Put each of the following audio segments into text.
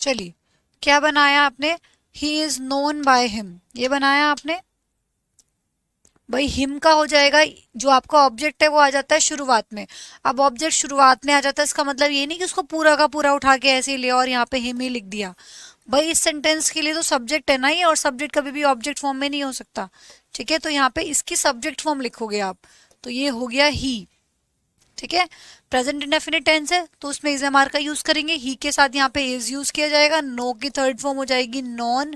चलिए, क्या बनाया आपने? ही इज नोन बाय हिम, ये बनाया आपने। भाई हिम का हो जाएगा, जो आपका ऑब्जेक्ट है वो आ जाता है शुरुआत में। अब ऑब्जेक्ट शुरुआत में आ जाता है, इसका मतलब ये नहीं कि उसको पूरा का पूरा उठा के ऐसे ही लिया और यहाँ पे हिम ही लिख दिया। भाई इस सेंटेंस के लिए तो सब्जेक्ट है ना ये, और सब्जेक्ट कभी भी ऑब्जेक्ट फॉर्म में नहीं हो सकता। ठीक है, तो यहाँ पे इसकी सब्जेक्ट फॉर्म लिखोगे आप, तो ये हो गया ही। ठीक है, प्रेजेंट इंडेफिनिट टेंस है तो उसमें इज एम आर का यूज करेंगे, ही के साथ यहाँ पे इज यूज किया जाएगा, नो की थर्ड फॉर्म हो जाएगी नॉन।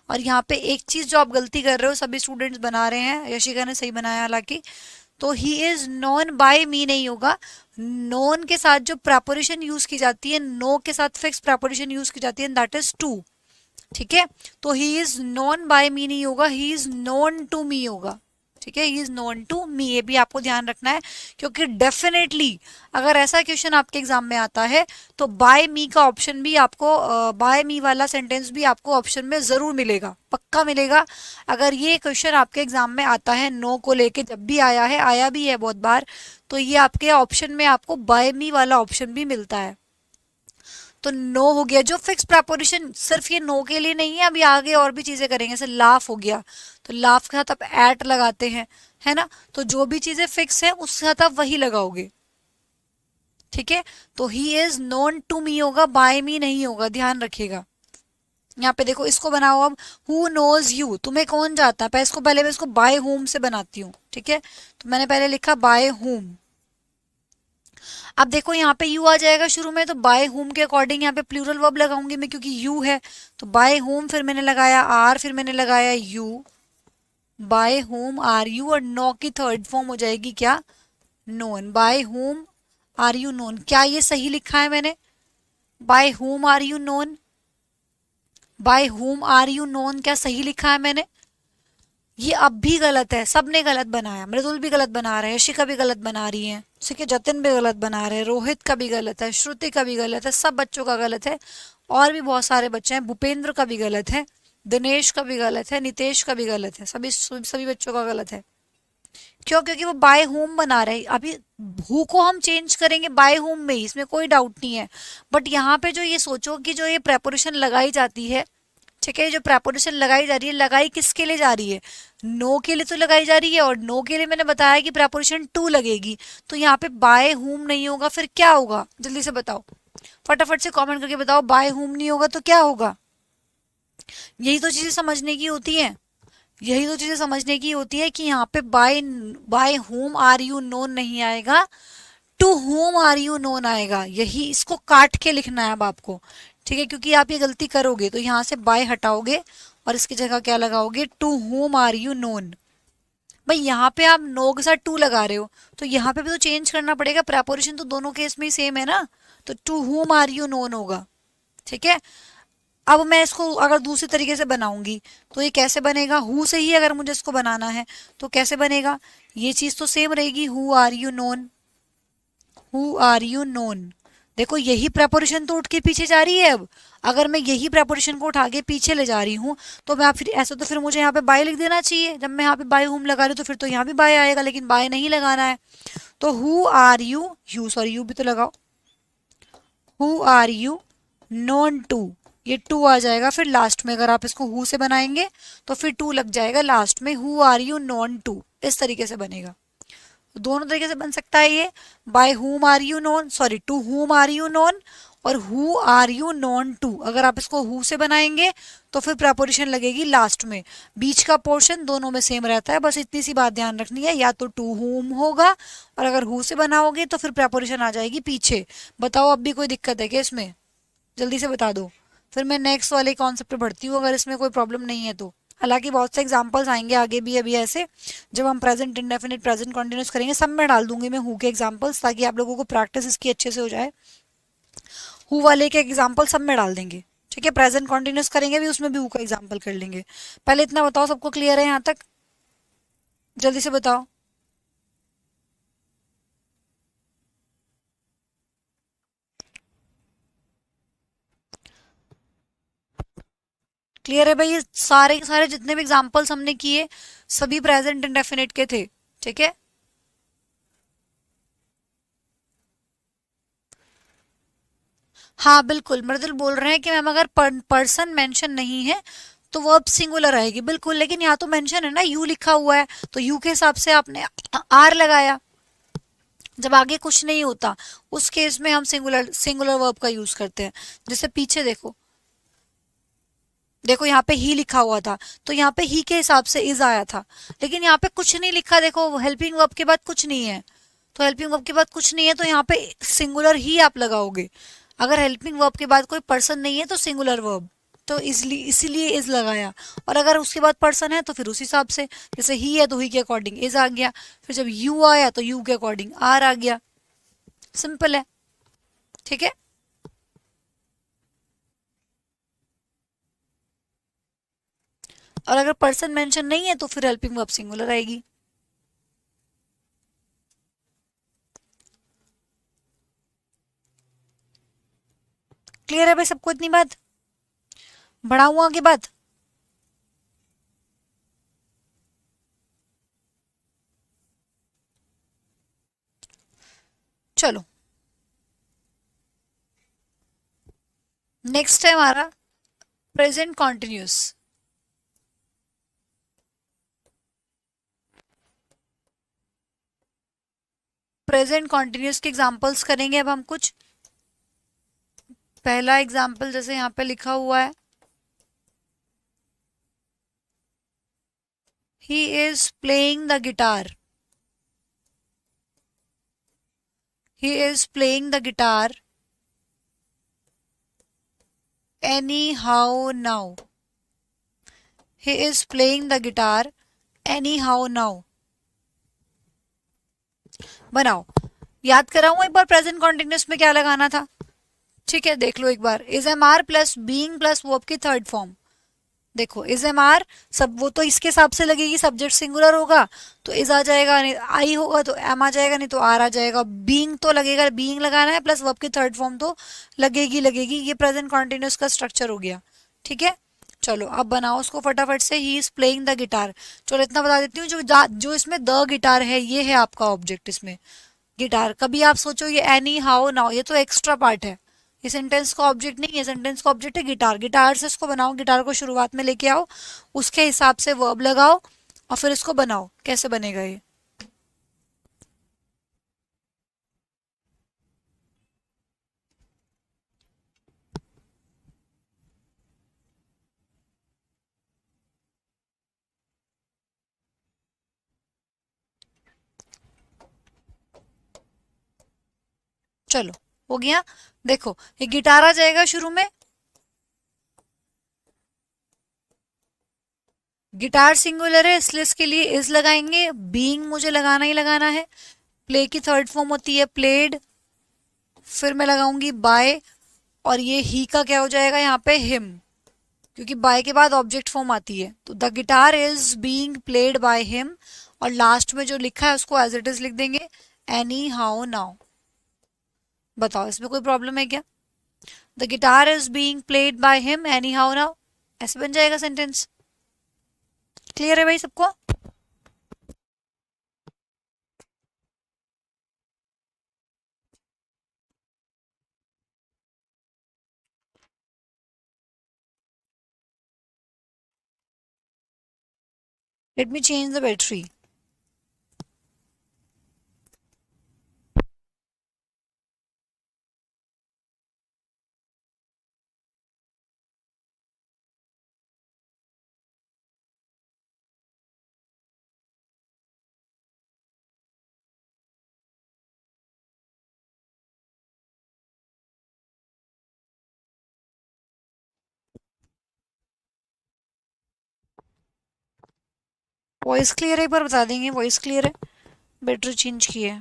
और यहाँ पे एक चीज जो आप गलती कर रहे हो, सभी स्टूडेंट्स बना रहे हैं, यशिका ने सही बनाया हालांकि, तो he is known by me नहीं होगा। नोन के साथ जो प्रेपोजिशन यूज की जाती है, नो के साथ फिक्स प्रेपोजिशन यूज की जाती है, दैट इज टू। ठीक है, तो he is known by me नहीं होगा, he is known to me होगा। ठीक है, he is known to me, ये भी आपको ध्यान रखना है, क्योंकि डेफिनेटली अगर ऐसा क्वेश्चन आपके एग्जाम में आता है तो बाय मी का ऑप्शन भी आपको, बाय मी वाला सेंटेंस भी आपको ऑप्शन में जरूर मिलेगा, पक्का मिलेगा। अगर ये क्वेश्चन आपके एग्जाम में आता है, नो को लेके जब भी आया है, आया भी है बहुत बार, तो ये आपके ऑप्शन में आपको बाय मी वाला ऑप्शन भी मिलता है। तो नो हो गया, जो फिक्स प्रेपोजिशन सिर्फ ये नो के लिए नहीं है, अभी आगे और भी चीजें करेंगे, जैसे लाफ हो गया, तो लाफ के साथ आप एट लगाते हैं, है ना, तो जो भी चीजें फिक्स है उसके साथ आप वही लगाओगे। ठीक है, तो he is known to me by, me me नहीं होगा, ध्यान रखिएगा। यहाँ पे देखो, इसको बनाओ अब, हु नोज यू, तुम्हें कौन जानता है, पहले मैं इसको बाय होम से बनाती हूँ। ठीक है, तो मैंने पहले लिखा बाय होम। अब देखो यहाँ पे यू आ जाएगा शुरू में, तो बाय होम के अकॉर्डिंग यहाँ पे प्लूरल वर्ब लगाऊंगी मैं, क्योंकि यू है, तो बाय होम, फिर मैंने लगाया आर, फिर मैंने लगाया you, by whom are you, और नो की थर्ड फॉर्म हो जाएगी क्या, known. By whom are you known, क्या ये सही लिखा है मैंने? By whom are you known, by whom are you known, क्या सही लिखा है मैंने? ये अब भी गलत है, सबने गलत बनाया, मृदुल भी गलत बना रहे हैं, यशिका भी गलत बना रही है, ठीक है, जतिन भी गलत बना रहे हैं, रोहित का भी गलत है, श्रुति का भी गलत है, सब बच्चों का गलत है, और भी बहुत सारे बच्चे हैं, भूपेंद्र का भी गलत है, दिनेश का भी गलत है, नितेश का भी गलत है, सभी सभी बच्चों का गलत है। क्यों? क्योंकि वो बाय होम बना रहे हैं। अभी हु को हम चेंज करेंगे बाय होम में ही, इसमें कोई डाउट नहीं है, बट यहाँ पे जो ये सोचो कि जो ये प्रेपोजिशन लगाई जाती है, ठीक है, जो प्रेपोजिशन लगाई जा रही है, लगाई किसके लिए जा रही है? नो के लिए तो लगाई जा रही है, और नो के लिए मैंने बताया कि प्रेपोजिशन टू लगेगी, तो यहाँ पे बाय हुम नहीं होगा, फिर क्या होगा? जल्दी से बताओ, फटाफट से कमेंट करके बताओ, बाय हुम नहीं होगा तो क्या होगा? यही तो चीजें समझने की होती है, यही तो चीजें समझने की होती है कि यहाँ पे by by whom are you known नहीं आएगा, to whom are you known आएगा, यही इसको काट के लिखना है अब आपको। ठीक है, क्योंकि आप ये गलती करोगे तो यहाँ से बाय हटाओगे और इसकी जगह क्या लगाओगे, to whom are you known. भाई यहाँ पे आप नो के साथ टू लगा रहे हो, तो यहाँ पे भी तो चेंज करना पड़ेगा, प्रेपोजिशन तो दोनों केस में ही सेम है ना, तो to whom are you known होगा। ठीक है, अब मैं इसको अगर दूसरे तरीके से बनाऊंगी तो ये कैसे बनेगा, हु से ही अगर मुझे इसको बनाना है तो कैसे बनेगा, ये चीज तो सेम रहेगी, who are you known, who are you known. देखो यही प्रेपोजिशन तो उठ के पीछे जा रही है, अब अगर मैं यही प्रेपोजिशन को उठा के पीछे ले जा रही हूँ, तो मैं फिर ऐसा, तो फिर मुझे यहाँ पे बाय लिख देना चाहिए, जब मैं यहाँ पे बाय होम लगा रही हूँ तो फिर तो यहाँ भी बाय आएगा, लेकिन बाय नहीं लगाना है, तो who are you, you sorry you भी तो लगाओ, who are you known to, ये टू आ जाएगा फिर लास्ट में, अगर आप इसको हु से बनाएंगे तो फिर टू लग जाएगा लास्ट में, who are you known to, इस तरीके से बनेगा। दोनों तरीके से बन सकता है ये, by whom are you known, sorry to whom are you known, और who are you known to, अगर आप इसको हु से बनाएंगे तो फिर प्रेपोजिशन लगेगी लास्ट में, बीच का पोर्शन दोनों में सेम रहता है, बस इतनी सी बात ध्यान रखनी है, या तो टू हुम होगा, और अगर हु से बनाओगे तो फिर प्रेपोजिशन आ जाएगी पीछे। बताओ अब भी कोई दिक्कत है क्या इसमें? जल्दी से बता दो, फिर मैं नेक्स्ट वाले कॉन्सेप्ट पे बढ़ती हूँ अगर इसमें कोई प्रॉब्लम नहीं है तो। हालांकि बहुत से एग्जांपल्स आएंगे आगे भी अभी ऐसे, जब हम प्रेजेंट इंडेफिनिट प्रेजेंट कंटिन्यूस करेंगे, सब में डाल दूंगी मैं हु के एग्जांपल्स, ताकि आप लोगों को प्रैक्टिस इसकी अच्छे से हो जाए। हु वाले के एग्जांपल सब में डाल देंगे, ठीक है, प्रेजेंट कंटिन्यूस करेंगे भी, उसमें भी हु का एग्जांपल कर लेंगे। पहले इतना बताओ, सबको क्लियर है यहाँ तक? जल्दी से बताओ। क्लियर है भाई? ये सारे के सारे जितने भी एग्जांपल्स हमने किए, सभी प्रेजेंट इंडेफिनिट के थे। ठीक है, हाँ बिल्कुल, मृदुल बोल रहे हैं कि मैम अगर पर्सन मेंशन नहीं है तो वर्ब सिंगुलर आएगी, बिल्कुल। लेकिन यहाँ तो मेंशन है ना, यू लिखा हुआ है, तो यू के हिसाब से आपने आर लगाया। जब आगे कुछ नहीं होता उस केस में हम सिंगुलर सिंगुलर वर्ब का यूज करते हैं। जैसे पीछे देखो, देखो यहाँ पे ही लिखा हुआ था, तो यहाँ पे ही के हिसाब से इज आया था। लेकिन यहाँ पे कुछ नहीं लिखा, देखो हेल्पिंग वर्ब के बाद कुछ नहीं है, तो हेल्पिंग वर्ब के बाद कुछ नहीं है तो यहाँ पे सिंगुलर ही आप लगाओगे। अगर हेल्पिंग वर्ब के बाद कोई पर्सन नहीं है तो सिंगुलर वर्ब, तो इसलिए इसीलिए इज लगाया। और अगर उसके बाद पर्सन है तो फिर उस हिसाब से, जैसे ही है तो ही के अकॉर्डिंग इज आ गया, फिर जब यू आया तो यू के अकॉर्डिंग आर आ गया। सिंपल है, ठीक है। और अगर पर्सन मेंशन नहीं है तो फिर हेल्पिंग वर्ब सिंगुलर आएगी। क्लियर है भाई सबको इतनी बात? बढ़ाऊं आगे बात? चलो, नेक्स्ट है हमारा प्रेजेंट कॉन्टिन्यूस। प्रेजेंट कॉन्टिन्यूस के एग्जांपल्स करेंगे अब हम कुछ। पहला एग्जांपल जैसे यहाँ पे लिखा हुआ है, he is playing the guitar. He is playing the guitar any how now. He is playing the guitar any how now. बनाओ, याद कराऊं एक बार प्रेजेंट कॉन्टिन्यूस में क्या लगाना था? ठीक है, देख लो एक बार। Is am are plus being plus verb की थर्ड फॉर्म। देखो इज एम आर, सब वो तो इसके हिसाब से लगेगी, सब्जेक्ट सिंगुलर होगा तो इज आ जाएगा, नहीं आई होगा तो एम आ जाएगा, नहीं तो आर आ जाएगा। बीइंग तो लगेगा, बीइंग लगाना है, प्लस वर्ब की थर्ड फॉर्म तो लगेगी लगेगी। ये प्रेजेंट कॉन्टिन्यूस का स्ट्रक्चर हो गया, ठीक है। चलो अब बनाओ उसको फटाफट से। He is playing the guitar. चलो इतना बता देती हूँ, जो जो इसमें द गिटार है ये है आपका ऑब्जेक्ट इसमें, गिटार। कभी आप सोचो ये एनी हाउ नाउ, ये तो एक्स्ट्रा पार्ट है, ये सेंटेंस का ऑब्जेक्ट नहीं है। सेंटेंस का ऑब्जेक्ट है गिटार। गिटार से इसको बनाओ, गिटार को शुरुआत में लेके आओ, उसके हिसाब से वर्ब लगाओ और फिर इसको बनाओ। कैसे बनेगा ये? चलो हो गया। देखो ये गिटार आ जाएगा शुरू में, गिटार सिंगुलर है इसलिए इसके लिए इज लगाएंगे। बीइंग मुझे लगाना ही लगाना है। प्ले की थर्ड फॉर्म होती है प्लेड, फिर मैं लगाऊंगी बाय, और ये ही का क्या हो जाएगा यहाँ पे हिम, क्योंकि बाय के बाद ऑब्जेक्ट फॉर्म आती है। तो the guitar is being played by him, और लास्ट में जो लिखा है उसको एज इट इज लिख देंगे, एनी हाउ नाउ। बताओ इसमें कोई प्रॉब्लम है क्या? The guitar is being played by him any how now, ऐसे बन जाएगा सेंटेंस। क्लियर है भाई सबको? Let me change the battery. Voice clear है एक बार बता देंगे? वॉइस क्लियर है? बैटरी चेंज की है।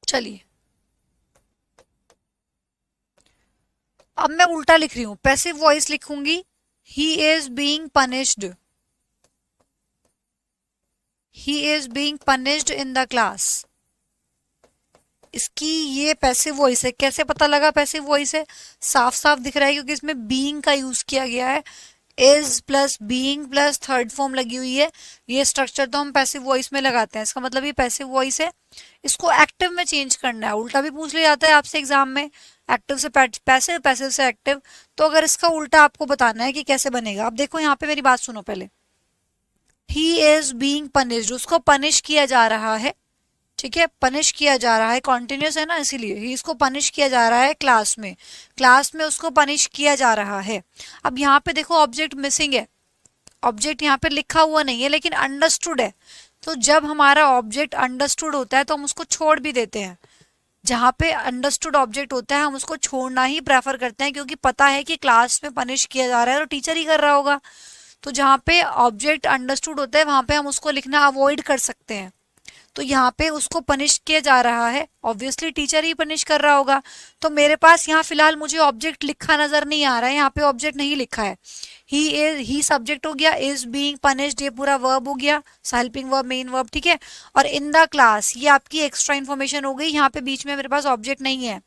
चलिए अब मैं उल्टा लिख रही हूँ, पैसिव वॉइस लिखूंगी। He is being punished, he is being punished in the class. इसकी ये पैसिव वॉइस है। कैसे पता लगा पैसिव वॉइस है? साफ साफ दिख रहा है क्योंकि इसमें बीइंग का यूज किया गया है। Is plus being plus third form लगी हुई है। ये स्ट्रक्चर तो हम पैसिव वॉइस में लगाते हैं, इसका मतलब ये पैसिव वॉइस है। इसको एक्टिव में चेंज करना है। उल्टा भी पूछ लिया जाता है आपसे एग्जाम में, एक्टिव से पैसिव, पैसिव से एक्टिव। तो अगर इसका उल्टा आपको बताना है कि कैसे बनेगा, अब देखो यहाँ पे मेरी बात सुनो पहले। ही इज बीइंग पनिश्ड, उसको पनिश किया जा रहा है। ठीक है, पनिश किया जा रहा है, कॉन्टिन्यूस है ना, इसीलिए ही इसको पनिश किया जा रहा है क्लास में। क्लास में उसको पनिश किया जा रहा है। अब यहाँ पे देखो ऑब्जेक्ट मिसिंग है, ऑब्जेक्ट यहाँ पे लिखा हुआ नहीं है लेकिन अंडरस्टूड है। तो जब हमारा ऑब्जेक्ट अंडरस्टूड होता है तो हम उसको छोड़ भी देते हैं। जहाँ पे अंडरस्टूड ऑब्जेक्ट होता है हम उसको छोड़ना ही प्रेफर करते हैं, क्योंकि पता है कि क्लास में पनिश किया जा रहा है तो टीचर ही कर रहा होगा। तो जहाँ पे ऑब्जेक्ट अंडरस्टूड होता है वहां पे हम उसको लिखना अवॉइड कर सकते हैं। तो यहाँ पे उसको पनिश किया जा रहा है, ऑब्वियसली टीचर ही पनिश कर रहा होगा। तो मेरे पास यहाँ फिलहाल मुझे ऑब्जेक्ट लिखा नजर नहीं आ रहा है, यहाँ पे ऑब्जेक्ट नहीं लिखा है। ही सब्जेक्ट हो गया, इज बीइंग पनिश्ड ये पूरा वर्ब हो गया, हेल्पिंग वर्ब, मेन वर्ब, ठीक है। और इन द क्लास ये आपकी एक्स्ट्रा इन्फॉर्मेशन हो गई, यहाँ पे बीच में मेरे पास ऑब्जेक्ट नहीं है।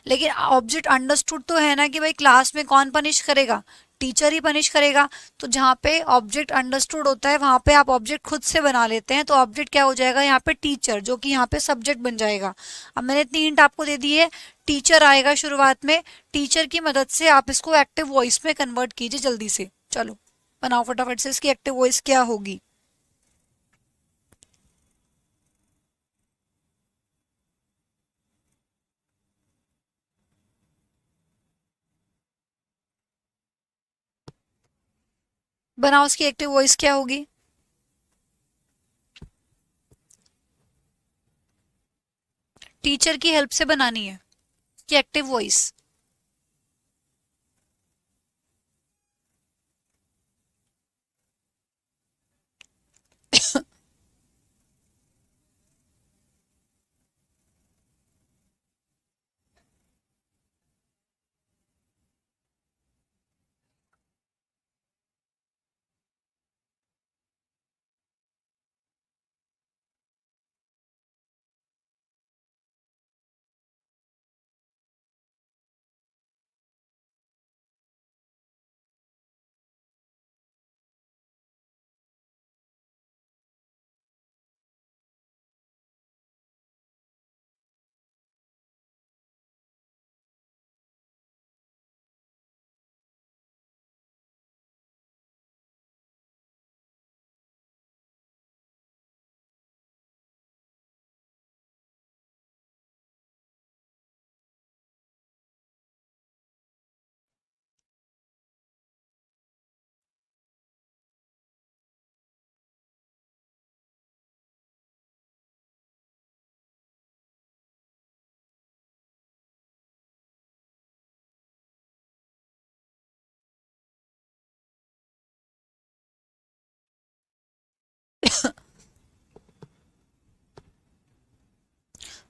लेकिन ऑब्जेक्ट अंडरस्टूड तो है ना कि भाई क्लास में कौन पनिश करेगा, टीचर ही पनिश करेगा। तो जहाँ पे ऑब्जेक्ट अंडरस्टूड होता है वहां पे आप ऑब्जेक्ट खुद से बना लेते हैं, तो ऑब्जेक्ट क्या हो जाएगा यहाँ पे, टीचर, जो कि यहाँ पे सब्जेक्ट बन जाएगा। अब मैंने इतनी हिंट आपको दे दी है, टीचर आएगा शुरुआत में। टीचर की मदद से आप इसको एक्टिव वॉइस में कन्वर्ट कीजिए जल्दी से। चलो बनाओ फटाफट से, इसकी एक्टिव वॉइस क्या होगी। बनाओ, उसकी एक्टिव वॉइस क्या होगी। टीचर की हेल्प से बनानी है कि एक्टिव वॉइस।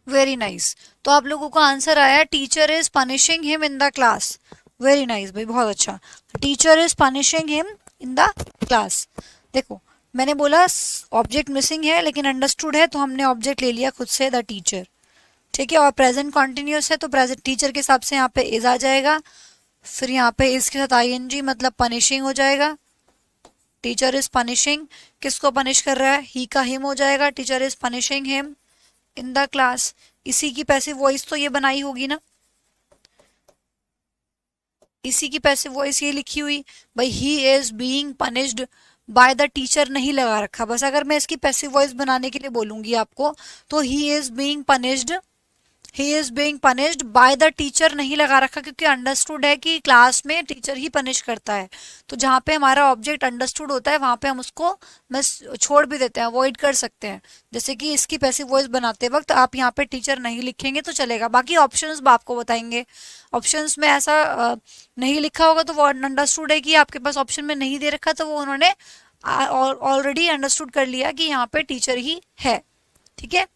Very nice. तो आप लोगों को आंसर आया, teacher is punishing him in the class. Very nice भाई, बहुत अच्छा। Teacher is punishing him in the class. देखो मैंने बोला ऑब्जेक्ट मिसिंग है लेकिन अंडरस्टूड है, तो हमने ऑब्जेक्ट ले लिया खुद से, द टीचर। ठीक है, और प्रेजेंट कॉन्टिन्यूस है तो प्रेजेंट टीचर के हिसाब से यहाँ पे इज आ जाएगा। फिर यहाँ पे इज के साथ आईएनजी मतलब पनिशिंग हो जाएगा। टीचर इज पनिशिंग, किसको पनिश कर रहा है, ही का हिम हो जाएगा। Teacher is punishing him in the class. इसी की पैसिव वॉइस तो ये बनाई होगी ना, इसी की पैसिव वॉइस ये लिखी हुई। भाई he is being punished by the teacher नहीं लगा रखा, बस अगर मैं इसकी पैसिव वॉइस बनाने के लिए बोलूंगी आपको तो he is being punished, he is being punished by the teacher नहीं लगा रखा, क्योंकि अंडरस्टूड है कि क्लास में टीचर ही पनिश करता है। तो जहाँ पे हमारा ऑब्जेक्ट अंडरस्टूड होता है वहां पे हम उसको मिस छोड़ भी देते हैं, अवॉइड कर सकते हैं। जैसे कि इसकी पैसिव वॉइस बनाते वक्त आप यहाँ पे टीचर नहीं लिखेंगे तो चलेगा, बाकी ऑप्शंस आपको बताएंगे। ऑप्शंस में ऐसा नहीं लिखा होगा तो वो अंडरस्टूड है कि आपके पास ऑप्शन में नहीं दे रखा, तो वो उन्होंने ऑलरेडी अंडरस्टूड कर लिया कि यहाँ पे टीचर ही है। ठीक है,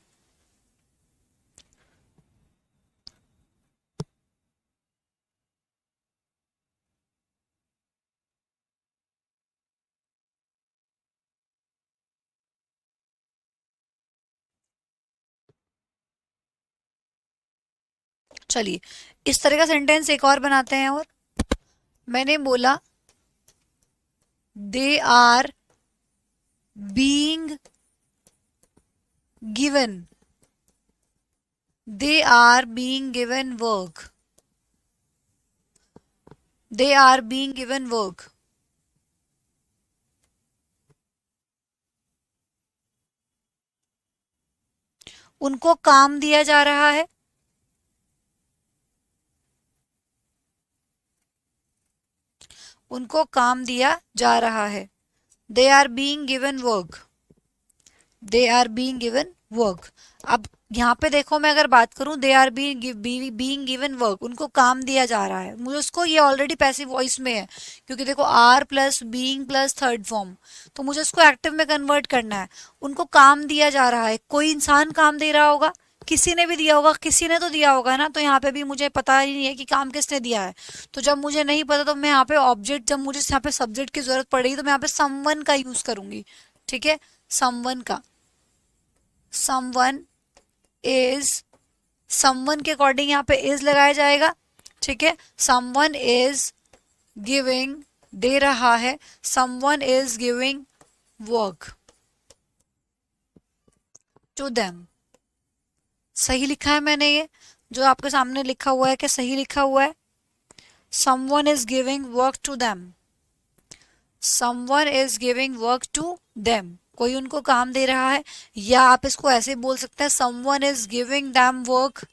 चलिए इस तरह का सेंटेंस एक और बनाते हैं। और मैंने बोला they are being given, they are being given work, they are being given work. उनको काम दिया जा रहा है, उनको काम दिया जा रहा है। They are being given work, they are being given work. अब यहाँ पे देखो मैं अगर बात करूं they are being given work, उनको काम दिया जा रहा है, मुझे उसको ये ऑलरेडी पैसिव वॉइस में है क्योंकि देखो are plus being plus third form, तो मुझे उसको एक्टिव में कन्वर्ट करना है। उनको काम दिया जा रहा है, कोई इंसान काम दे रहा होगा, किसी ने भी दिया होगा, किसी ने तो दिया होगा ना, तो यहाँ पे भी मुझे पता ही नहीं है कि काम किसने दिया है। तो जब मुझे नहीं पता तो मैं यहाँ पे ऑब्जेक्ट, जब मुझे यहाँ पे सब्जेक्ट की जरूरत पड़ेगी तो मैं यहाँ पे समवन का यूज करूंगी। ठीक है, समवन का, समवन इज, समवन के अकॉर्डिंग यहाँ पे इज लगाया जाएगा। ठीक है, समवन इज गिविंग, दे रहा है, someone is giving work to them. सही लिखा है मैंने, ये जो आपके सामने लिखा हुआ है कि सही लिखा हुआ है? Someone is giving work to them, someone is giving work to them, कोई उनको काम दे रहा है। या आप इसको ऐसे बोल सकते हैं someone is giving them work,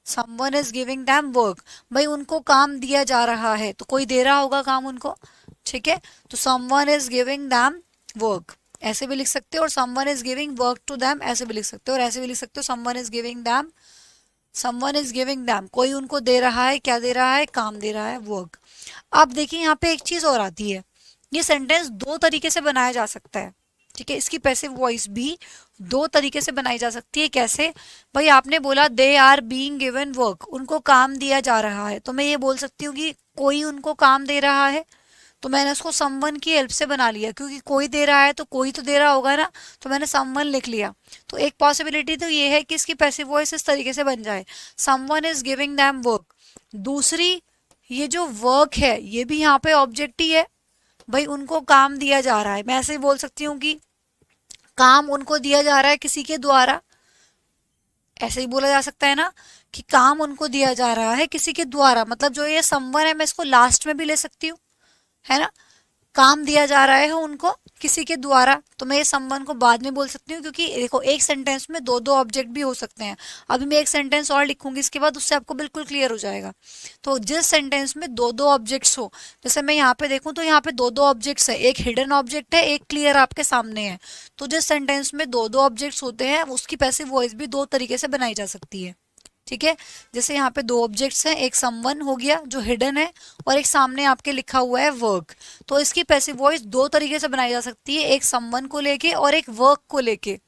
someone is giving them work, भाई उनको काम दिया जा रहा है तो कोई दे रहा होगा काम उनको। ठीक है, तो someone is giving them work ऐसे भी लिख सकते हो, और someone is giving work to them ऐसे भी लिख सकते हो, और ऐसे भी लिख सकते हो someone is giving them, someone is giving them, कोई उनको दे रहा है, क्या दे रहा है, काम दे रहा है, वर्क। अब देखिए यहाँ पे एक चीज और आती है, ये सेंटेंस दो तरीके से बनाया जा सकता है। ठीक है, इसकी पैसिव वॉइस भी दो तरीके से बनाई जा सकती है। कैसे? भाई आपने बोला they are being given work, उनको काम दिया जा रहा है, तो मैं ये बोल सकती हूँ कि कोई उनको काम दे रहा है, तो मैंने उसको समवन की हेल्प से बना लिया, क्योंकि कोई दे रहा है तो कोई तो दे रहा होगा ना, तो मैंने समवन लिख लिया। तो एक पॉसिबिलिटी तो ये है कि इसकी पैसिव वॉइस इस तरीके से बन जाए, someone is giving them work. दूसरी, ये जो वर्क है ये भी यहाँ पे ऑब्जेक्ट ही है, भाई उनको काम दिया जा रहा है, मैं ऐसे ही बोल सकती हूँ कि काम उनको दिया जा रहा है किसी के द्वारा, ऐसे ही बोला जा सकता है ना कि काम उनको दिया जा रहा है किसी के द्वारा, मतलब जो ये समवन है मैं इसको लास्ट में भी ले सकती हूँ, है ना, काम दिया जा रहा है उनको किसी के द्वारा, तो मैं ये संबंध को बाद में बोल सकती हूँ, क्योंकि देखो एक सेंटेंस में दो दो ऑब्जेक्ट भी हो सकते हैं। अभी मैं एक सेंटेंस और लिखूंगी इसके बाद, उससे आपको बिल्कुल क्लियर हो जाएगा। तो जिस सेंटेंस में दो दो ऑब्जेक्ट्स हो, जैसे मैं यहाँ पे देखूं तो यहाँ पे दो दो ऑब्जेक्ट्स है, एक हिडन ऑब्जेक्ट है, एक क्लियर आपके सामने है। तो जिस सेंटेंस में दो दो ऑब्जेक्ट्स होते हैं उसकी पैसिव वॉइस भी दो तरीके से बनाई जा सकती है। ठीक है, जैसे यहाँ पे दो ऑब्जेक्ट्स हैं, एक समवन हो गया जो हिडन है, और एक सामने आपके लिखा हुआ है वर्क। तो इसकी पैसिव वॉइस दो तरीके से बनाई जा सकती है, एक समवन को लेके और एक वर्क को लेके,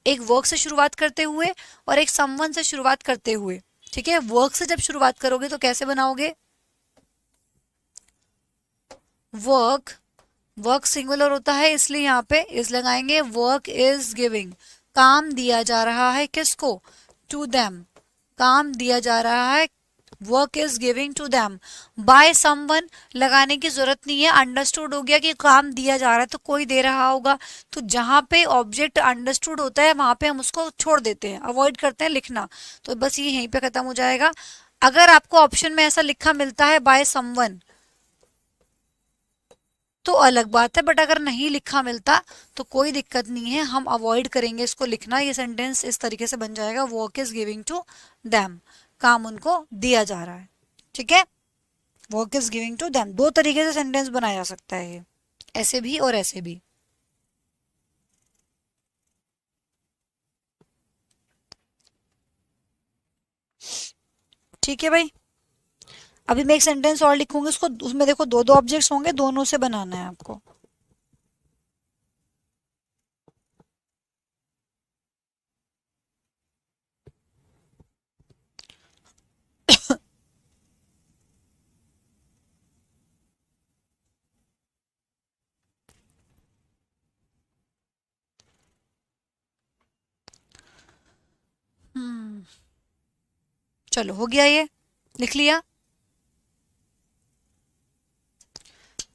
एक वर्क से शुरुआत करते हुए और एक समवन से शुरुआत करते हुए। ठीक है, वर्क से जब शुरुआत करोगे तो कैसे बनाओगे? वर्क, वर्क सिंगुलर होता है इसलिए यहाँ पे इज लगाएंगे, वर्क इज गिविंग, काम दिया जा रहा है किसको? टू देम, काम दिया जा रहा है, work is giving to them. By someone लगाने की जरूरत नहीं है, अंडरस्टूड हो गया कि काम दिया जा रहा है तो कोई दे रहा होगा। तो जहां पे ऑब्जेक्ट अंडरस्टूड होता है वहां पे हम उसको छोड़ देते हैं, अवॉइड करते हैं लिखना। तो बस ये यहीं पे खत्म हो जाएगा। अगर आपको ऑप्शन में ऐसा लिखा मिलता है बाय समवन तो अलग बात है, बट अगर नहीं लिखा मिलता तो कोई दिक्कत नहीं है, हम अवॉइड करेंगे इसको लिखना। ये सेंटेंस इस तरीके से बन जाएगा, work is giving to them, काम उनको दिया जा रहा है। ठीक है, work is giving to them, दो तरीके से सेंटेंस बनाया जा सकता है ये, ऐसे भी और ऐसे भी। ठीक है भाई, अभी मैं एक सेंटेंस और लिखूंगी, उसको उसमें देखो दो दो ऑब्जेक्ट्स होंगे, दोनों से बनाना है आपको। हम्म, चलो हो गया, ये लिख लिया।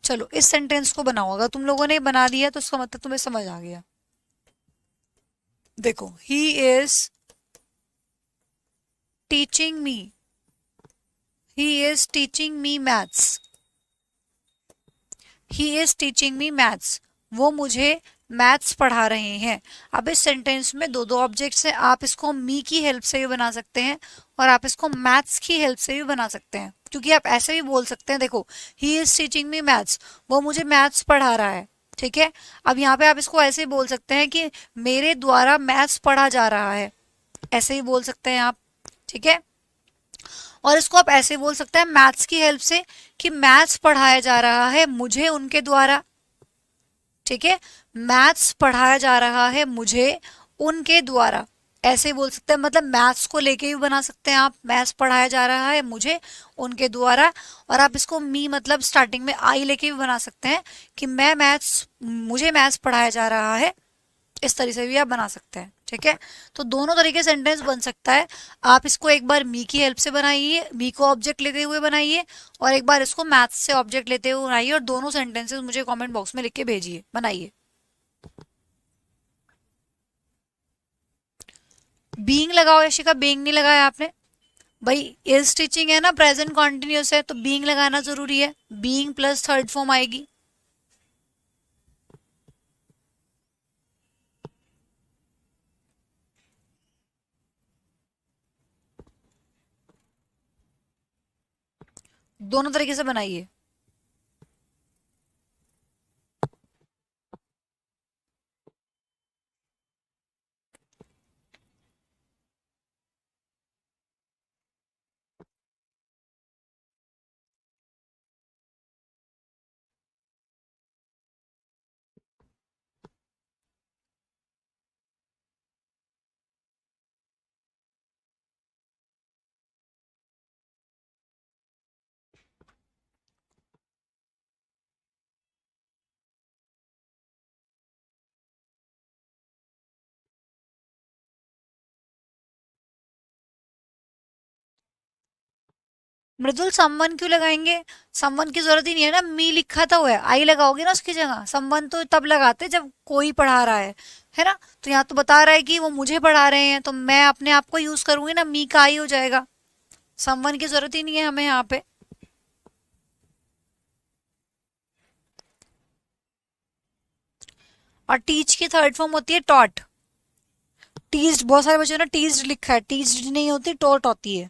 चलो इस सेंटेंस को बनाओ, अगर तुम लोगों ने बना दिया तो उसका मतलब तुम्हें समझ आ गया। देखो, he is teaching me, he is teaching me maths, he is teaching me maths, वो मुझे मैथ्स पढ़ा रहे हैं। अब इस सेंटेंस में दो दो ऑब्जेक्ट्स हैं, आप इसको मी की हेल्प से भी बना सकते हैं और आप इसको मैथ्स की हेल्प से भी बना सकते हैं, क्योंकि आप ऐसे भी बोल सकते हैं, देखो he is teaching me maths, वो मुझे मैथ्स पढ़ा रहा है। ठीक है, अब यहाँ पे आप इसको ऐसे ही बोल सकते हैं कि मेरे द्वारा मैथ्स पढ़ा जा रहा है, ऐसे ही बोल सकते हैं आप। ठीक है, और इसको आप ऐसे बोल सकते हैं मैथ्स की हेल्प से कि मैथ्स पढ़ाया जा रहा है मुझे उनके द्वारा। ठीक है, मैथ्स पढ़ाया जा रहा है मुझे उनके द्वारा, ऐसे बोल सकते हैं। मतलब मैथ्स को लेके भी बना सकते हैं आप, मैथ्स पढ़ाया जा रहा है मुझे उनके द्वारा। और आप इसको मी मतलब स्टार्टिंग में आई लेके भी बना सकते हैं कि मुझे मैथ्स पढ़ाया जा रहा है, इस तरीके से भी आप बना सकते हैं। ठीक है, तो दोनों तरीके से सेंटेंस बन सकता है। आप इसको एक बार मी की हेल्प से बनाइए, मी को ऑब्जेक्ट लेते हुए बनाइए, और एक बार इसको मैथ्स से ऑब्जेक्ट लेते हुए बनाइए, और दोनों सेंटेंसेस मुझे कमेंट बॉक्स में लिख के भेजिए, बनाइए। बीइंग लगाओ यशिका, बीइंग नहीं लगाया आपने। भाई इज टीचिंग है ना, प्रेजेंट कॉन्टिन्यूस है, तो बीइंग लगाना जरूरी है, बीइंग प्लस थर्ड फॉर्म आएगी। दोनों तरीके से बनाइए। मृदुल समवन क्यों लगाएंगे, समवन की जरूरत ही नहीं है ना, मी लिखा था हुआ है, आई लगाओगे ना उसकी जगह। समवन तो तब लगाते जब कोई पढ़ा रहा है ना। तो यहाँ तो बता रहा है कि वो मुझे पढ़ा रहे हैं, तो मैं अपने आप को यूज करूंगी ना, मी का आई हो जाएगा, समवन की जरूरत ही नहीं है हमें यहाँ पे। और टीच की थर्ड फॉर्म होती है टॉट। टीज्ड, बहुत सारे बच्चों ने टीज्ड लिखा है, टीज्ड नहीं होती, टॉट होती है।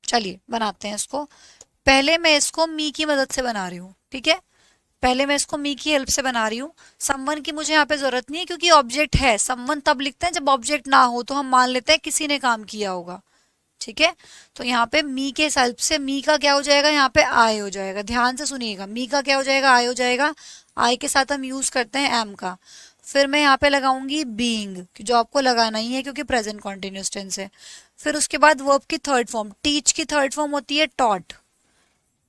चलिए बनाते हैं इसको। पहले मैं इसको मी की मदद से बना रही हूँ, ठीक है, पहले मैं इसको मी की हेल्प से बना रही हूँ। समवन की मुझे यहाँ पे जरूरत नहीं है, क्योंकि ऑब्जेक्ट है। समवन तब लिखते हैं जब ऑब्जेक्ट ना हो, तो हम मान लेते हैं किसी ने काम किया होगा। ठीक है, तो यहाँ पे मी के हेल्प से मी का क्या हो जाएगा, यहाँ पे आई हो जाएगा। ध्यान से सुनिएगा, मी का क्या हो जाएगा, आई हो जाएगा। आई के साथ हम यूज करते हैं एम का। फिर मैं यहाँ पे लगाऊंगी बीइंग, जो आपको लगाना ही है क्योंकि प्रेजेंट कॉन्टिन्यूस टेंस है। फिर उसके बाद वर्ब की थर्ड फॉर्म, टीच की थर्ड फॉर्म होती है टॉट।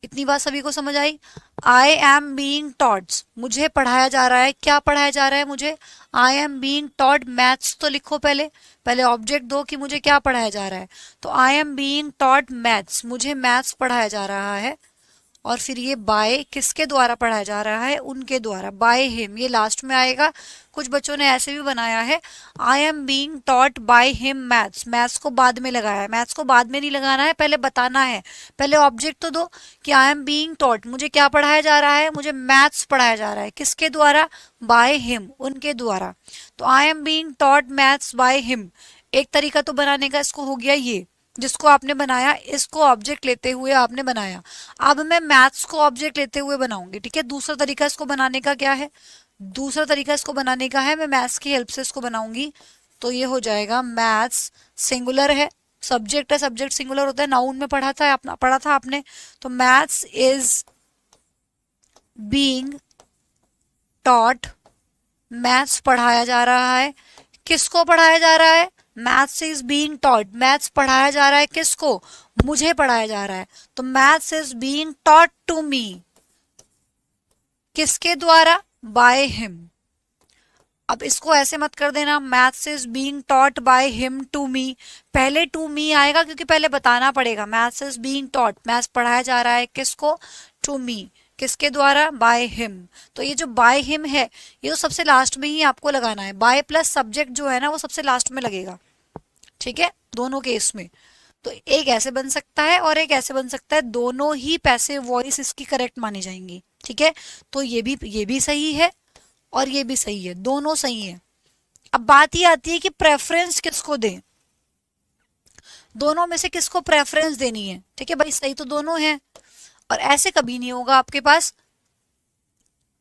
इतनी बात सभी को समझ आई। आई एम बीइंग टॉट, मुझे पढ़ाया जा रहा है, क्या पढ़ाया जा रहा है मुझे, I am being taught maths. तो लिखो पहले, पहले ऑब्जेक्ट दो कि मुझे क्या पढ़ाया जा रहा है। तो I am being taught maths, मुझे मैथ्स पढ़ाया जा रहा है। और फिर ये बाय किसके द्वारा पढ़ाया जा रहा है, उनके द्वारा, बाय हिम, ये लास्ट में आएगा। कुछ बच्चों ने ऐसे भी बनाया है, I am being taught by him maths, maths को बाद में लगाया है। मैथ्स को बाद में नहीं लगाना है, पहले बताना है। पहले ऑब्जेक्ट तो दो कि आई एम बीइंग टॉट, मुझे क्या पढ़ाया जा रहा है, मुझे मैथ्स पढ़ाया जा रहा है, किसके द्वारा, बाय हिम, उनके द्वारा। तो I am being taught maths by him, एक तरीका तो बनाने का इसको हो गया ये, जिसको आपने बनाया, इसको ऑब्जेक्ट लेते हुए आपने बनाया। अब मैं मैथ्स को ऑब्जेक्ट लेते हुए बनाऊंगी। ठीक है, दूसरा तरीका इसको बनाने का क्या है, दूसरा तरीका इसको बनाने का है, मैं मैथ्स की हेल्प से इसको बनाऊंगी। तो ये हो जाएगा मैथ्स, सिंगुलर है, सब्जेक्ट है, सब्जेक्ट सिंगुलर होता है, नाउन में पढ़ा था आपने। तो मैथ्स इज बीइंग टॉट, मैथ्स पढ़ाया जा रहा है, किसको पढ़ाया जा रहा है, मैथ्स इज बीइंग टॉट, मैथ्स पढ़ाया जा रहा है किसको, मुझे पढ़ाया जा रहा है। तो maths is being taught to me, किसके द्वारा, बाय हिम। अब इसको ऐसे मत कर देना, maths is being taught by him to me. पहले टू मी आएगा क्योंकि पहले बताना पड़ेगा मैथ्स इज बीइंग टॉट, मैथ्स पढ़ाया जा रहा है किसको, टू मी, किसके द्वारा, बाय हिम। तो ये जो बाय हिम है ये तो सबसे लास्ट में ही आपको लगाना है, बाय प्लस सब्जेक्ट जो है ना वो सबसे लास्ट में लगेगा, ठीक है, दोनों केस में। तो एक ऐसे बन सकता है और एक ऐसे बन सकता है, दोनों ही पैसिव वॉइस इसकी करेक्ट मानी जाएंगी, ठीक है। तो ये भी सही है और ये भी सही है, दोनों सही है। अब बात ये आती है कि प्रेफरेंस किसको दें, दोनों में से किसको प्रेफरेंस देनी है, ठीक है भाई, सही तो दोनों है। और ऐसे कभी नहीं होगा आपके पास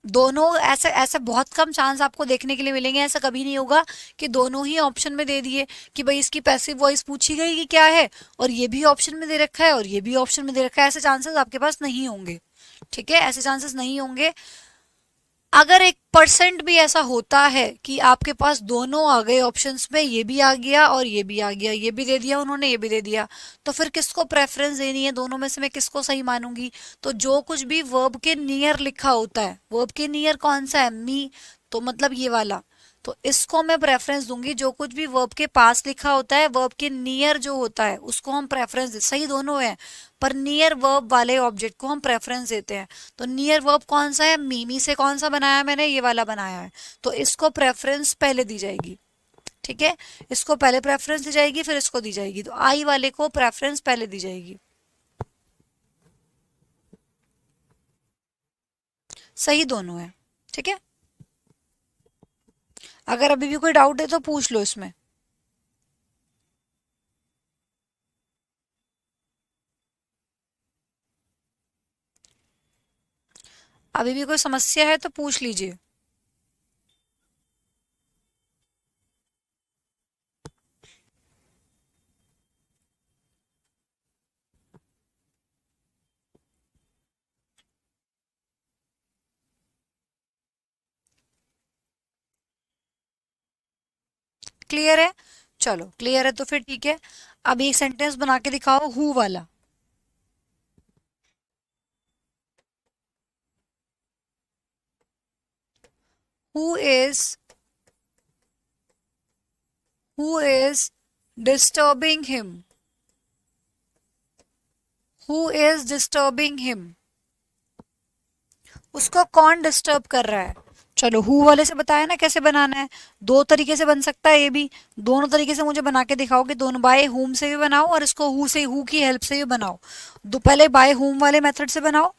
दोनों, ऐसे ऐसे बहुत कम चांस आपको देखने के लिए मिलेंगे, ऐसा कभी नहीं होगा कि दोनों ही ऑप्शन में दे दिए कि भाई इसकी पैसिव वॉइस पूछी गई कि क्या है और ये भी ऑप्शन में दे रखा है और ये भी ऑप्शन में दे रखा है, ऐसे चांसेस आपके पास नहीं होंगे, ठीक है, ऐसे चांसेस नहीं होंगे। अगर 1% भी ऐसा होता है कि आपके पास दोनों आ गए ऑप्शंस में, ये भी आ गया और ये भी आ गया, ये भी दे दिया उन्होंने ये भी दे दिया, तो फिर किसको प्रेफरेंस देनी है, दोनों में से मैं किसको सही मानूंगी। तो जो कुछ भी वर्ब के नियर लिखा होता है, वर्ब के नियर कौन सा है, मी, तो मतलब ये वाला, तो इसको मैं प्रेफरेंस दूंगी। जो कुछ भी वर्ब के पास लिखा होता है, वर्ब के नियर जो होता है उसको हम प्रेफरेंस दे, सही दोनों है, पर नियर वर्ब वाले ऑब्जेक्ट को हम प्रेफरेंस देते हैं। तो नियर वर्ब कौन सा है, मी से कौन सा बनाया मैंने, ये वाला बनाया है, तो इसको प्रेफरेंस पहले दी जाएगी, ठीक है, इसको पहले प्रेफरेंस दी जाएगी फिर इसको दी जाएगी, तो आई वाले को प्रेफरेंस पहले दी जाएगी, सही दोनों है, ठीक है। अगर अभी भी कोई डाउट है तो पूछ लो इसमें। अभी भी कोई समस्या है तो पूछ लीजिए। क्लियर है, चलो क्लियर है तो फिर ठीक है। अब एक सेंटेंस बना के दिखाओ हु वाला। Who is, who is disturbing him, who is disturbing him, उसको कौन डिस्टर्ब कर रहा है। चलो हु वाले से बताया ना कैसे बनाना है, दो तरीके से बन सकता है ये भी, दोनों तरीके से मुझे बना के दिखाओ कि दोनों बाय हुम से भी बनाओ और इसको हु से, हु की हेल्प से भी बनाओ। दो पहले बाय हुम वाले मेथड से बनाओ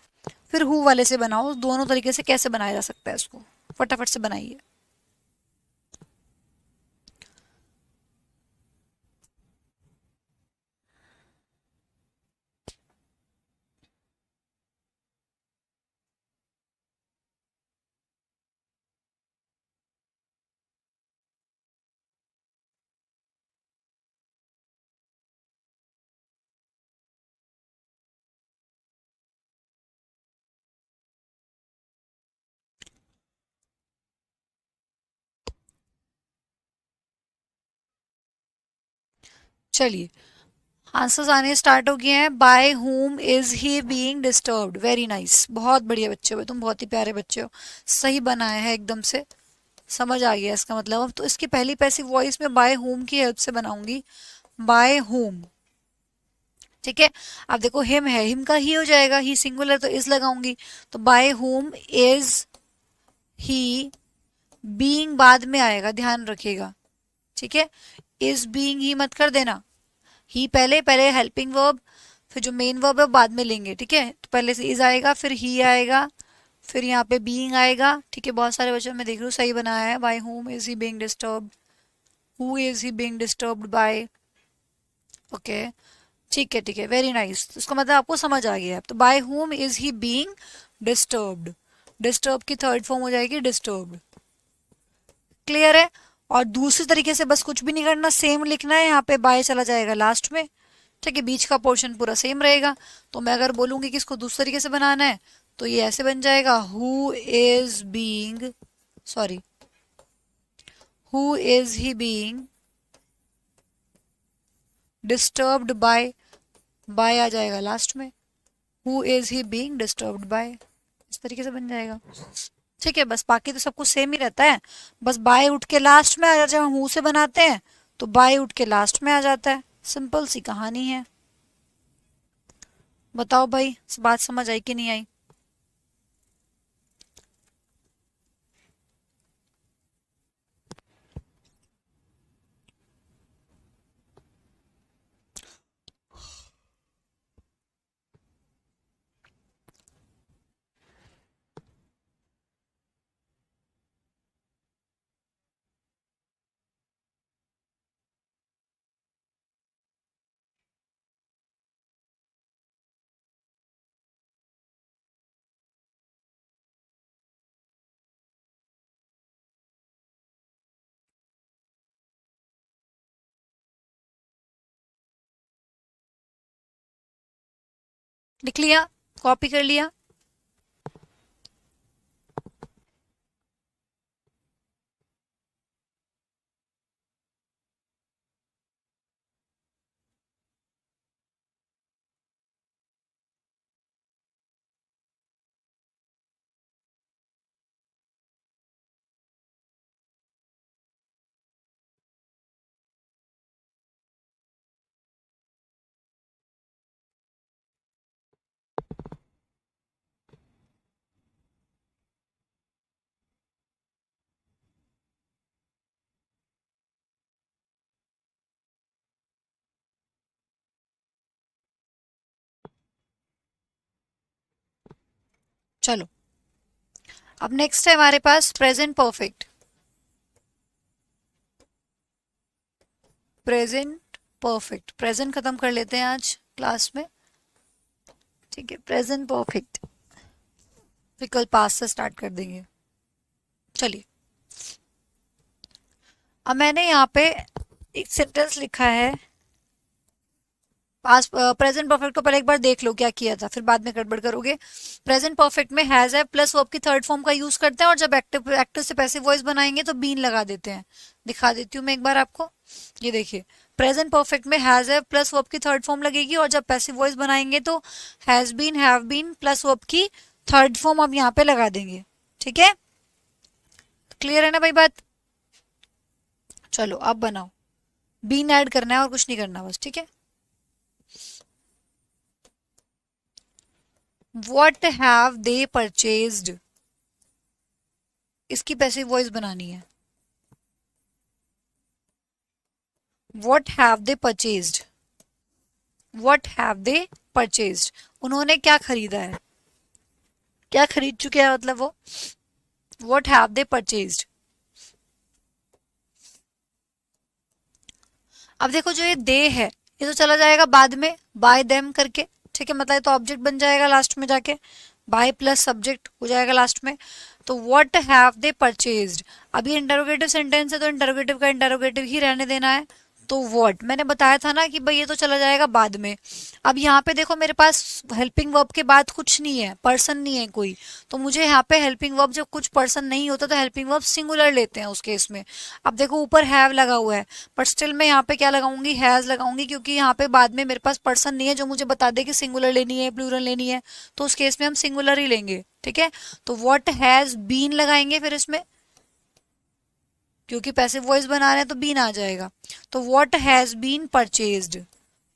फिर हु वाले से बनाओ, दोनों तरीके से कैसे बनाया जा सकता है इसको, फटाफट से बनाइए। चलिए आंसर्स आने स्टार्ट हो गए हैं। Bye whom is he being disturbed, very nice, बहुत बढ़िया बच्चे हो तुम, बहुत ही प्यारे बच्चे हो, सही बनाया है एकदम से, समझ आ गया इसका मतलब। अब तो इसकी पहली पैसिव वॉइस में बाय हुम की हेल्प से बनाऊंगी, बाय हुम, ठीक है। अब देखो हिम है, हिम का ही हो जाएगा, ही सिंगुलर तो इज लगाऊंगी, तो bye whom is he, being बाद में आएगा ध्यान रखिएगा, ठीक है, इज बीइंग ही मत कर देना, ही पहले, पहले हेल्पिंग वर्ब, फिर जो मेन वर्ब है बाद में लेंगे, ठीक है, तो पहले से इज आएगा फिर ही आएगा फिर यहाँ पे बीइंग आएगा, ठीक है। बहुत सारे बच्चों में देख रही हूँ सही बनाया है, by whom is he being disturbed, who is he being disturbed by, okay, ठीक है ठीक है, वेरी नाइस, इसका मतलब आपको समझ आ गया है। तो bye whom is he being disturbed, disturb की थर्ड फॉर्म हो जाएगी डिस्टर्ब्ड, क्लियर है। और दूसरी तरीके से बस कुछ भी नहीं करना, सेम लिखना है, यहाँ पे बाय चला जाएगा लास्ट में, ठीक है, बीच का पोर्शन पूरा सेम रहेगा। तो मैं अगर बोलूंगी कि इसको दूसरे तरीके से बनाना है तो ये ऐसे बन जाएगा, who is being, sorry, who is he being disturbed by, by आ जाएगा लास्ट में, who is he being disturbed by, इस तरीके से बन जाएगा, ठीक है, बस बाकी तो सब कुछ सेम ही रहता है। बस बाय उठ के लास्ट में आ जाता है, जब हम हु से बनाते हैं तो बाय उठ के लास्ट में आ जाता है। सिंपल सी कहानी है। बताओ भाई, बात समझ आई कि नहीं आई? लिख लिया? कॉपी कर लिया? चलो, अब नेक्स्ट है हमारे पास present perfect. Present perfect, present खत्म कर लेते हैं आज क्लास में। ठीक है, प्रेजेंट परफेक्ट फिर कल पास्ट से स्टार्ट कर देंगे। चलिए, अब मैंने यहाँ पे एक सेंटेंस लिखा है। पास्ट प्रेजेंट परफेक्ट को पहले एक बार देख लो क्या किया था, फिर बाद में गड़बड़ करोगे। प्रेजेंट परफेक्ट में हैज है प्लस वर्ब की थर्ड फॉर्म का यूज करते हैं, और जब एक्टिव एक्टिव से पैसिव वॉइस बनाएंगे तो बीन लगा देते हैं। दिखा देती हूँ मैं एक बार आपको। ये देखिए, प्रेजेंट परफेक्ट में हैज है प्लस वर्ब की थर्ड फॉर्म लगेगी, और जब पैसिव वॉइस बनाएंगे तो has been, have been plus verb की थर्ड फॉर्म अब यहाँ पे लगा देंगे। ठीक है, क्लियर है ना भाई बात? चलो अब बनाओ। बीन ऐड करना है और कुछ नहीं करना बस। ठीक है, What have they purchased? इसकी पैसिव वॉइस बनानी है। What have they purchased? What have they purchased? उन्होंने क्या खरीदा है? क्या खरीद चुके हैं मतलब वो? What have they purchased? अब देखो, जो ये दे है ये तो चला जाएगा बाद में बाय देम करके। ठीक है, मतलब ये तो ऑब्जेक्ट बन जाएगा लास्ट में जाके, बाय प्लस सब्जेक्ट हो जाएगा लास्ट में। तो व्हाट हैव दे परचेज्ड, अब ये इंटरोगेटिव सेंटेंस है तो इंटरोगेटिव का इंटरोगेटिव ही रहने देना है। तो व्हाट मैंने बताया था ना कि भाई ये तो चला जाएगा बाद में। अब यहाँ पे देखो, मेरे पास हेल्पिंग वर्ब के बाद कुछ नहीं है, पर्सन नहीं है कोई, तो मुझे यहाँ पे हेल्पिंग वर्ब, जब कुछ पर्सन नहीं होता तो हेल्पिंग वर्ब सिंगुलर लेते हैं उस केस में। अब देखो ऊपर हैव लगा हुआ है, बट स्टिल मैं यहाँ पे क्या लगाऊंगी, हैज लगाऊंगी, क्योंकि यहाँ पे बाद में मेरे पास पर्सन नहीं है जो मुझे बता दे कि सिंगुलर लेनी है प्लूरल लेनी है, तो उस केस में हम सिंगुलर ही लेंगे। ठीक है, तो व्हाट हैज बीन लगाएंगे फिर इसमें, क्योंकि पैसिव वॉइस बना रहे हैं तो बीन आ जाएगा। तो what has been purchased,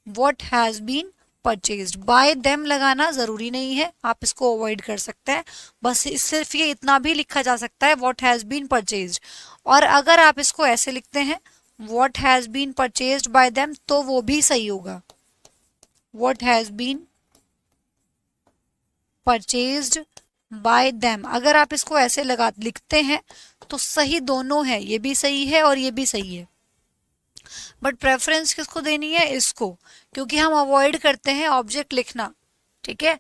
what has been purchased. By them लगाना जरूरी नहीं है, आप इसको अवॉइड कर सकते हैं। बस सिर्फ ये इतना भी लिखा जा सकता है, व्हाट हैज बीन परचेज्ड। और अगर आप इसको ऐसे लिखते हैं, what has been purchased by them, तो वो भी सही होगा। What has been purchased by them, अगर आप इसको ऐसे लगा लिखते हैं तो सही दोनों है, ये भी सही है और ये भी सही है। बट प्रेफरेंस किसको देनी है, इसको, क्योंकि हम अवॉइड करते हैं ऑब्जेक्ट लिखना। ठीक है,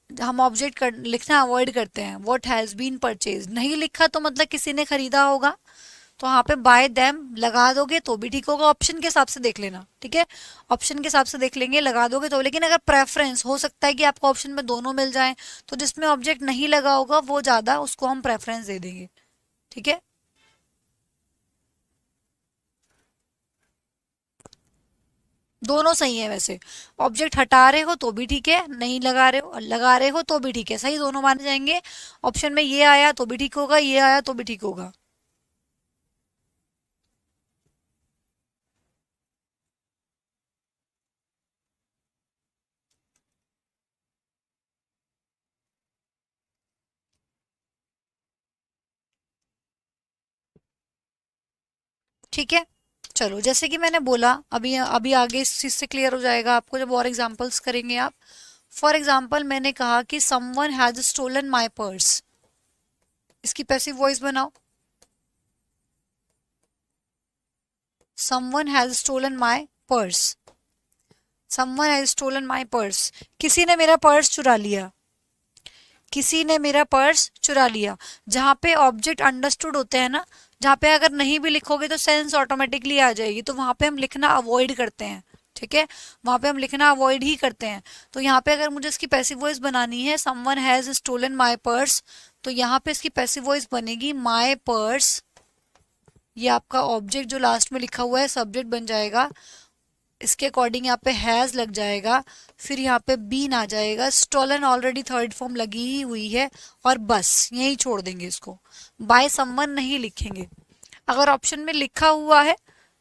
हम ऑब्जेक्ट लिखना अवॉइड करते हैं। व्हाट हैज बीन परचेज नहीं लिखा तो मतलब किसी ने खरीदा होगा, तो यहाँ पे बाय देम लगा दोगे तो भी ठीक होगा। ऑप्शन के हिसाब से देख लेना। ठीक है, ऑप्शन के हिसाब से देख लेंगे, लगा दोगे तो। लेकिन अगर प्रेफरेंस हो सकता है कि आपको ऑप्शन में दोनों मिल जाए, तो जिसमें ऑब्जेक्ट नहीं लगा होगा वो ज्यादा, उसको हम प्रेफरेंस दे देंगे। ठीक है, दोनों सही है वैसे। ऑब्जेक्ट हटा रहे हो तो भी ठीक है, नहीं लगा रहे हो और लगा रहे हो तो भी ठीक है, सही दोनों माने जाएंगे। ऑप्शन में ये आया तो भी ठीक होगा, ये आया तो भी ठीक होगा। ठीक है, चलो जैसे कि मैंने बोला, अभी अभी आगे इस चीज से क्लियर हो जाएगा आपको जब और एग्जांपल्स करेंगे आप। फॉर एग्जांपल मैंने कहा कि someone has stolen my purse, इसकी पैसिव वॉइस बनाओ। Someone has stolen my purse, someone has stolen my purse, किसी ने मेरा पर्स चुरा लिया, किसी ने मेरा पर्स चुरा लिया। जहां पे ऑब्जेक्ट अंडरस्टूड होते हैं ना, जहां पे अगर नहीं भी लिखोगे तो सेंस ऑटोमेटिकली आ जाएगी, तो वहां पे हम लिखना अवॉइड करते हैं। ठीक है, वहां पे हम लिखना अवॉइड ही करते हैं। तो यहाँ पे अगर मुझे इसकी पैसिव वॉइस बनानी है someone has stolen my purse, तो यहाँ पे इसकी पैसिव वॉइस बनेगी माय पर्स। ये आपका ऑब्जेक्ट जो लास्ट में लिखा हुआ है सब्जेक्ट बन जाएगा, इसके अकॉर्डिंग यहाँ पे हैज लग जाएगा, फिर यहाँ पे बीन आ जाएगा, स्टोलन ऑलरेडी थर्ड फॉर्म लगी ही हुई है, और बस यही छोड़ देंगे इसको, बाय समवन नहीं लिखेंगे। अगर ऑप्शन में लिखा हुआ है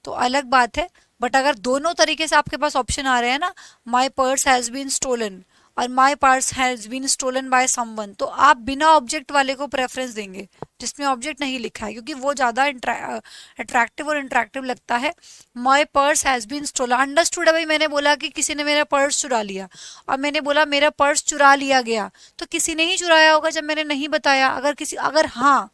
तो अलग बात है, बट अगर दोनों तरीके से आपके पास ऑप्शन आ रहे हैं ना, my purse has been stolen और my purse has been stolen by someone, तो आप बिना ऑब्जेक्ट वाले को प्रेफरेंस देंगे जिसमें ऑब्जेक्ट नहीं लिखा है, क्योंकि वो ज्यादा अट्रैक्टिव और इंटरेक्टिव लगता है। My purse has been stolen, understood है भाई, मैंने बोला कि किसी ने मेरा पर्स चुरा लिया, और मैंने बोला मेरा पर्स चुरा लिया गया, तो किसी ने ही चुराया होगा जब मैंने नहीं बताया। अगर किसी, अगर हाँ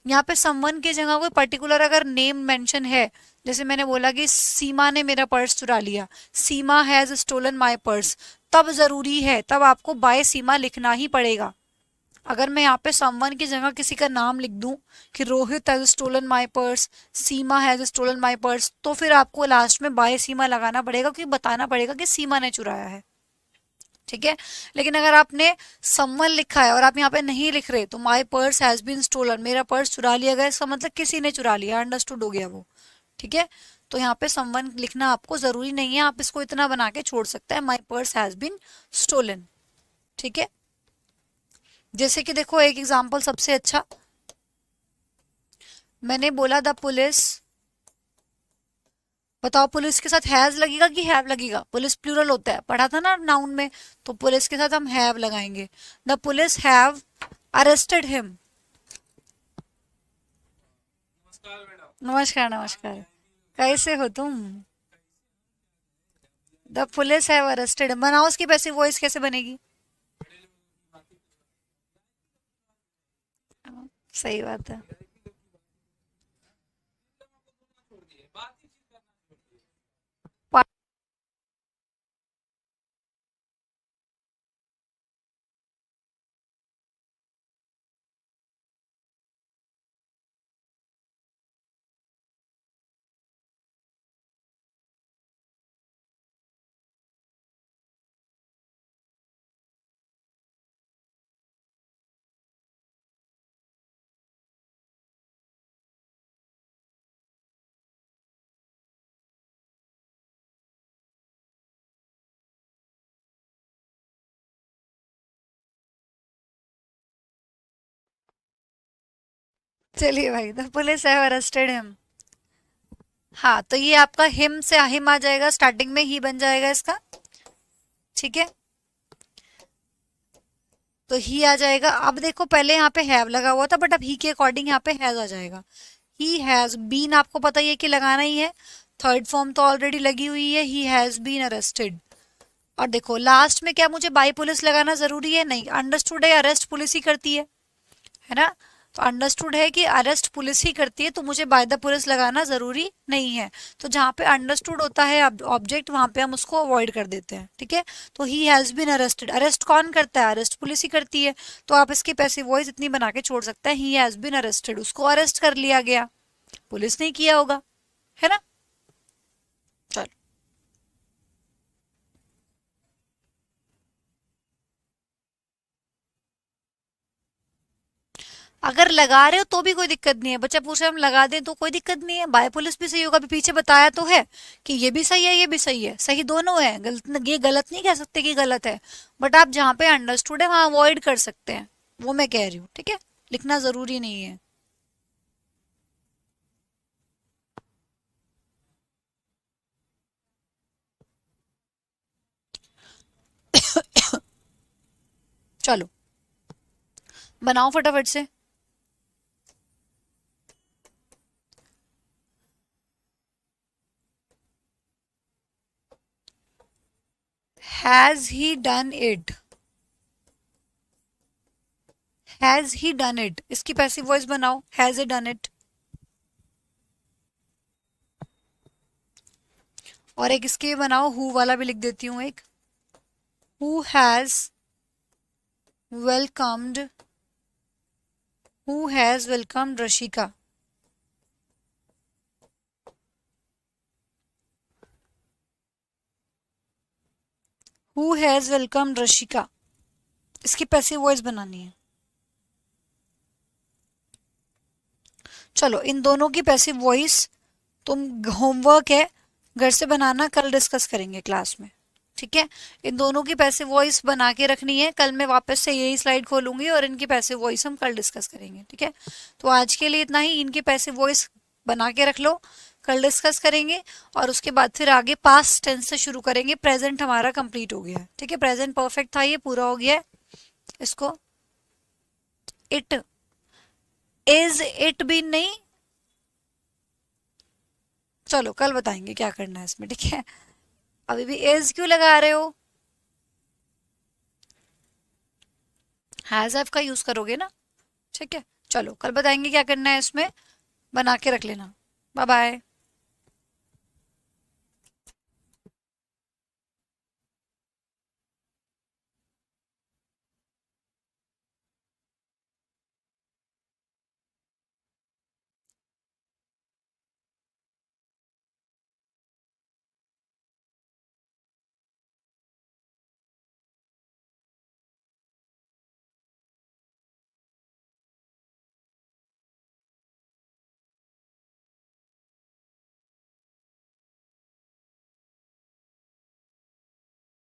यहाँ पे समवन की जगह कोई पर्टिकुलर अगर नेम मेंशन है, जैसे मैंने बोला कि सीमा ने मेरा पर्स चुरा लिया, सीमा हैज स्टोलन माय पर्स, तब जरूरी है, तब आपको बाय सीमा लिखना ही पड़ेगा। अगर मैं यहाँ पे समवन की जगह किसी का नाम लिख दूं कि Rohit has stolen my purse, Seema has stolen my purse, तो फिर आपको लास्ट में बाय सीमा लगाना पड़ेगा, क्योंकि बताना पड़ेगा कि सीमा ने चुराया है। ठीक है, लेकिन अगर आपने समवन लिखा है और आप यहाँ पे नहीं लिख रहे, तो my purse has been stolen, मेरा पर्स चुरा लिया गया, इसका मतलब किसी ने चुरा लिया, अंडरस्टूड हो गया वो। ठीक है, तो यहाँ पे समवन लिखना आपको जरूरी नहीं है, आप इसको इतना बना के छोड़ सकते हैं, my purse has been stolen. ठीक है, जैसे कि देखो एक एग्जाम्पल सबसे अच्छा, मैंने बोला द पुलिस, बताओ पुलिस के साथ हैज लगेगा कि हैव लगेगा, पुलिस प्लूरल होता है, पढ़ा था ना नाउन में, तो पुलिस के साथ हम हैव लगाएंगे। The police have arrested him. नमस्कार नमस्कार, कैसे हो तुम? द पुलिस हैव अरेस्टेड, बनाओ उसकी पैसिव वॉइस कैसे बनेगी? सही बात है। चलिए भाई, the police have arrested him. हाँ, तो ये आपका हिम से हिम आ जाएगा, स्टार्टिंग में ही बन जाएगा इसका। ठीक है, तो ही आ जाएगा। अब देखो पहले यहाँ पे हैव लगा हुआ था, बट अब ही के अकॉर्डिंग यहाँ पे हैज आ जाएगा। ही हैज बीन, आपको पता ही है कि लगाना ही है, थर्ड फॉर्म तो ऑलरेडी लगी हुई है, ही हैज बीन अरेस्टेड। और देखो लास्ट में क्या मुझे बाई पुलिस लगाना जरूरी है? नहीं, अंडरस्टूड है, अरेस्ट पुलिस ही करती है ना, तो अंडरस्टूड है कि अरेस्ट पुलिस ही करती है, तो मुझे बाय द पुलिस लगाना जरूरी नहीं है। तो जहां पे अंडरस्टूड होता है ऑब्जेक्ट, वहां पे हम उसको अवॉइड कर देते हैं। ठीक है, तो he has been arrested, arrest कौन करता है? अरेस्ट पुलिस ही करती है, तो आप इसकी पैसिव वॉइस इतनी बना के छोड़ सकते हैं, ही हैज बीन अरेस्टेड, उसको अरेस्ट कर लिया गया, पुलिस ने किया होगा, है ना। चलो, अगर लगा रहे हो तो भी कोई दिक्कत नहीं है, बच्चा पूछ रहा है हम लगा दें तो कोई दिक्कत नहीं है, बाय पुलिस भी सही होगा, अभी पीछे बताया तो है कि ये भी सही है ये भी सही है, सही दोनों है, गलत ये गलत नहीं कह सकते कि गलत है, बट आप जहाँ पे अंडरस्टूड है वहां अवॉइड कर सकते हैं, वो मैं कह रही हूँ, ठीक है, लिखना जरूरी नहीं है। चलो बनाओ फटाफट से। Has he done it, has he done it, इसकी पैसिव वॉइस बनाओ, हैज ही डन इट। और एक इसकी भी बनाओ, हु वाला भी लिख देती हूँ एक, who has welcomed, who has welcomed Rashika. Who has welcomed Rashika, इसकी पैसिव वॉइस बनानी है। चलो इन दोनों की पैसिव वॉइस तुम होमवर्क है घर से बनाना, कल डिस्कस करेंगे क्लास में, ठीक है। इन दोनों की पैसिव वॉइस बना के रखनी है, कल मैं वापस से यही स्लाइड खोलूंगी और इनकी पैसिव वॉइस हम कल डिस्कस करेंगे, ठीक है। तो आज के लिए इतना ही, इनकी पैसिव वॉइस बना के रख लो, कल डिस्कस करेंगे, और उसके बाद फिर आगे पास्ट टेंस से शुरू करेंगे। प्रेजेंट हमारा कंप्लीट हो गया है, ठीक है, प्रेजेंट परफेक्ट था, ये पूरा हो गया है। इसको इट, इज इट भी नहीं, चलो कल बताएंगे क्या करना है इसमें, ठीक है। अभी भी इज क्यों लगा रहे हो, हैज हैव का यूज करोगे ना, ठीक है। चलो कल बताएंगे क्या करना है इसमें, बना के रख लेना। Bye bye.